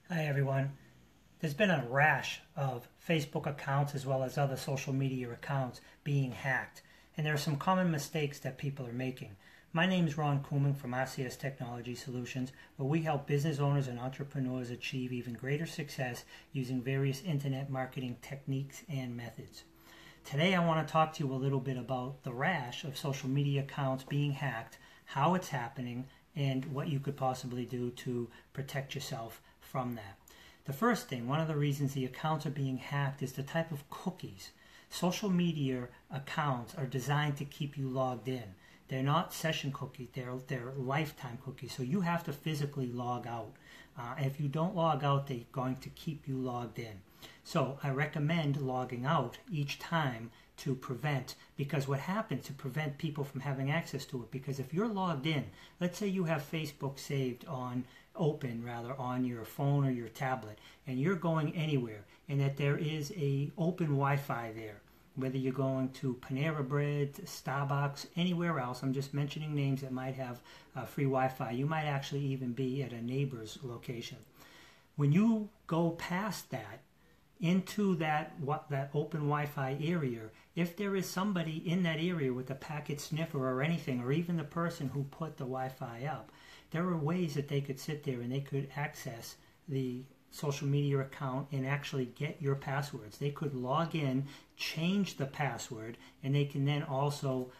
Hi everyone. There's been a rash of Facebook accounts as well as other social media accounts being hacked, and there are some common mistakes that people are making. My name is Ron Koeman from RCS Technology Solutions, where we help business owners and entrepreneurs achieve even greater success using various internet marketing techniques and methods. Today I want to talk to you a little bit about the rash of social media accounts being hacked, how it's happening, and what you could possibly do to protect yourself from that. The first thing, one of the reasons the accounts are being hacked is the type of cookies. Social media accounts are designed to keep you logged in. They're not session cookies, they're lifetime cookies, so you have to physically log out. If you don't log out, they're going to keep you logged in. So I recommend logging out each time to prevent, because what happens to prevent people from having access to it, because if you're logged in, let's say you have Facebook saved on on your phone or your tablet, and you're going anywhere, and that there is a open Wi-Fi there, whether you're going to Panera Bread, Starbucks, anywhere else. I'm just mentioning names that might have free Wi-Fi. You might actually even be at a neighbor's location. When you go past that, into that open Wi-Fi area, if there is somebody in that area with a packet sniffer or anything, or even the person who put the Wi-Fi up, there are ways that they could sit there and they could access the social media account and actually get your passwords. They could log in, change the password, and they can then also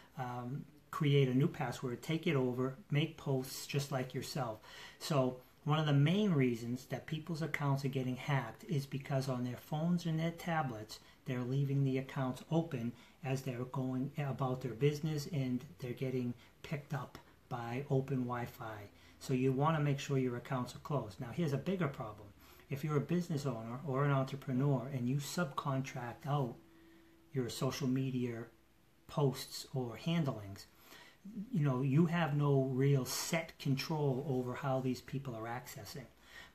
create a new password, take it over, make posts just like yourself. So one of the main reasons that people's accounts are getting hacked is because on their phones and their tablets, they're leaving the accounts open as they're going about their business, and they're getting picked up by open Wi-Fi. So you want to make sure your accounts are closed. Now here's a bigger problem. If you're a business owner or an entrepreneur and you subcontract out your social media posts or handlings, you have no real set control over how these people are accessing.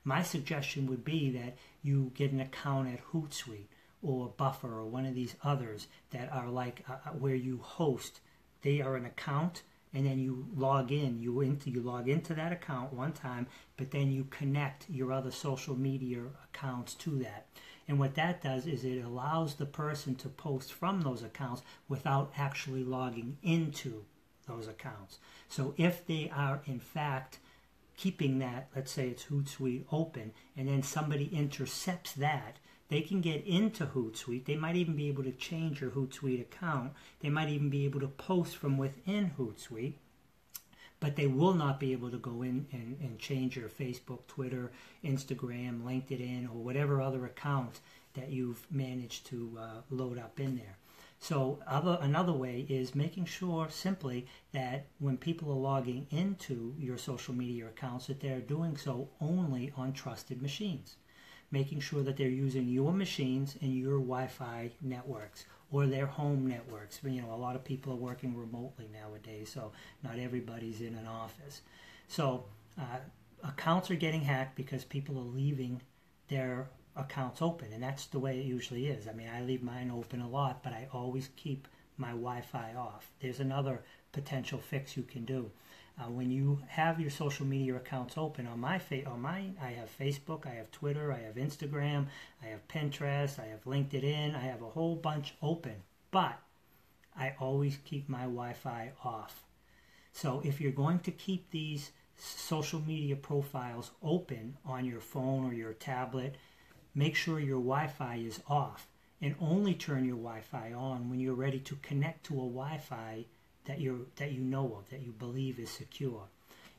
My suggestion would be that you get an account at Hootsuite or Buffer or one of these others that are like where you host. They are an account, and then you log in. You log into that account one time, but then you connect your other social media accounts to that. And what that does is it allows the person to post from those accounts without actually logging into those accounts. So if they are in fact keeping that, let's say it's Hootsuite open, and then somebody intercepts that, they can get into Hootsuite. They might even be able to change your Hootsuite account. They might even be able to post from within Hootsuite, but they will not be able to go in and change your Facebook, Twitter, Instagram, LinkedIn, or whatever other account that you've managed to load up in there. So another way is making sure simply that when people are logging into your social media accounts, that they're doing so only on trusted machines. Making sure that they're using your machines and your Wi-Fi networks or their home networks. A lot of people are working remotely nowadays, so not everybody's in an office. So accounts are getting hacked because people are leaving their accounts open, and that's the way it usually is. I leave mine open a lot, but I always keep my Wi-Fi off. There's another potential fix you can do. When you have your social media accounts open, on mine, I have Facebook, I have Twitter, I have Instagram, I have Pinterest, I have LinkedIn, I have a whole bunch open, but I always keep my Wi-Fi off. So if you're going to keep these social media profiles open on your phone or your tablet, make sure your Wi-Fi is off, and only turn your Wi-Fi on when you're ready to connect to a Wi-Fi that you know of, that you believe is secure.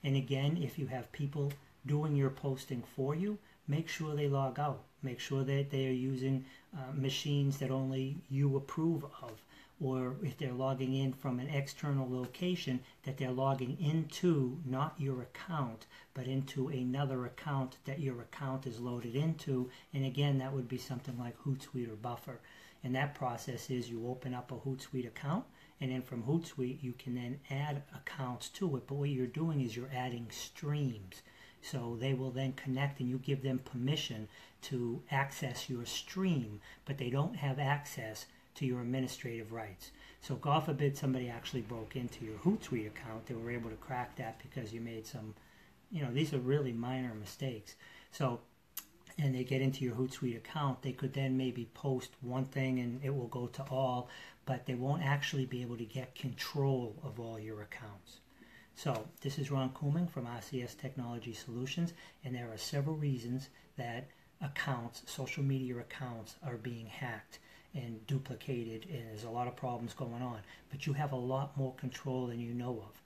And again, if you have people doing your posting for you, make sure they log out. Make sure that they are using machines that only you approve of. Or if they're logging in from an external location, that they're logging into not your account, but into another account that your account is loaded into. And again, that would be something like Hootsuite or Buffer. And that process is you open up a Hootsuite account, and then from Hootsuite you can then add accounts to it. But what you're doing is you're adding streams. So they will then connect, and you give them permission to access your stream, but they don't have access to your administrative rights. So God forbid somebody actually broke into your Hootsuite account. They were able to crack that because you made some, these are really minor mistakes. So and they get into your Hootsuite account, they could then maybe post one thing and it will go to all, but they won't actually be able to get control of all your accounts. So this is Ron Kooming from RCS Technology Solutions, and there are several reasons that accounts, social media accounts, are being hacked and duplicated, and there's a lot of problems going on, but you have a lot more control than you know of.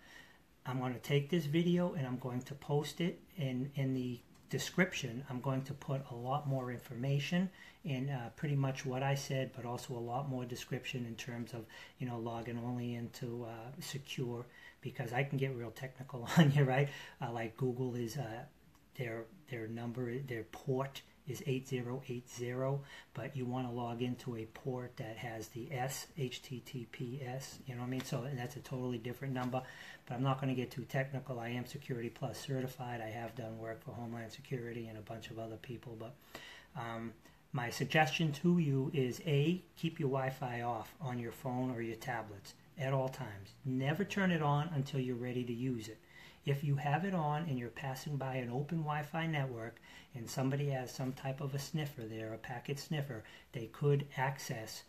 I'm going to take this video and I'm going to post it in the description. I'm going to put a lot more information in pretty much what I said, but also a lot more description in terms of, logging only into secure, because I can get real technical on you, right? Like Google is their number, their port is 8080, but you want to log into a port that has the S, HTTPS, you know what I mean? So that's a totally different number, but I'm not going to get too technical. I am Security Plus certified. I have done work for Homeland Security and a bunch of other people, but my suggestion to you is A, keep your Wi-Fi off on your phone or your tablets at all times. Never turn it on until you're ready to use it. If you have it on and you're passing by an open Wi-Fi network and somebody has some type of a sniffer there, a packet sniffer, they could access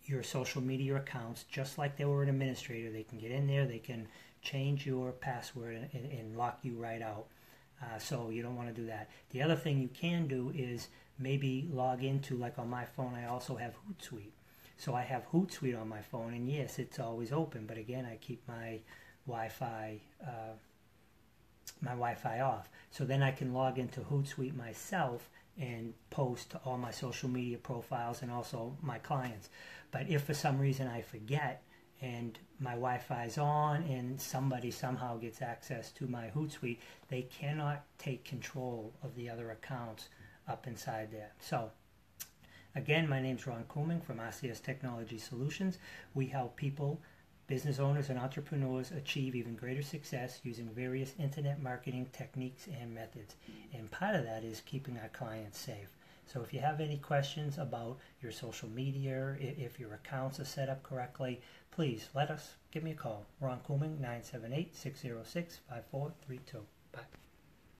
your social media accounts just like they were an administrator. They can get in there, they can change your password and lock you right out. So you don't want to do that. The other thing you can do is maybe log into, like on my phone, I also have Hootsuite. So I have Hootsuite on my phone, and yes, it's always open, but again, I keep my Wi-Fi off. So then I can log into Hootsuite myself and post to all my social media profiles and also my clients. But if for some reason I forget and my Wi-Fi is on and somebody somehow gets access to my Hootsuite, they cannot take control of the other accounts up inside there. So again, my name's Ron Kooming from RCS Technology Solutions. We help people, business owners and entrepreneurs, achieve even greater success using various internet marketing techniques and methods. And part of that is keeping our clients safe. So if you have any questions about your social media, if your accounts are set up correctly, please give me a call. Ron Kooming, 978-606-5432. Bye.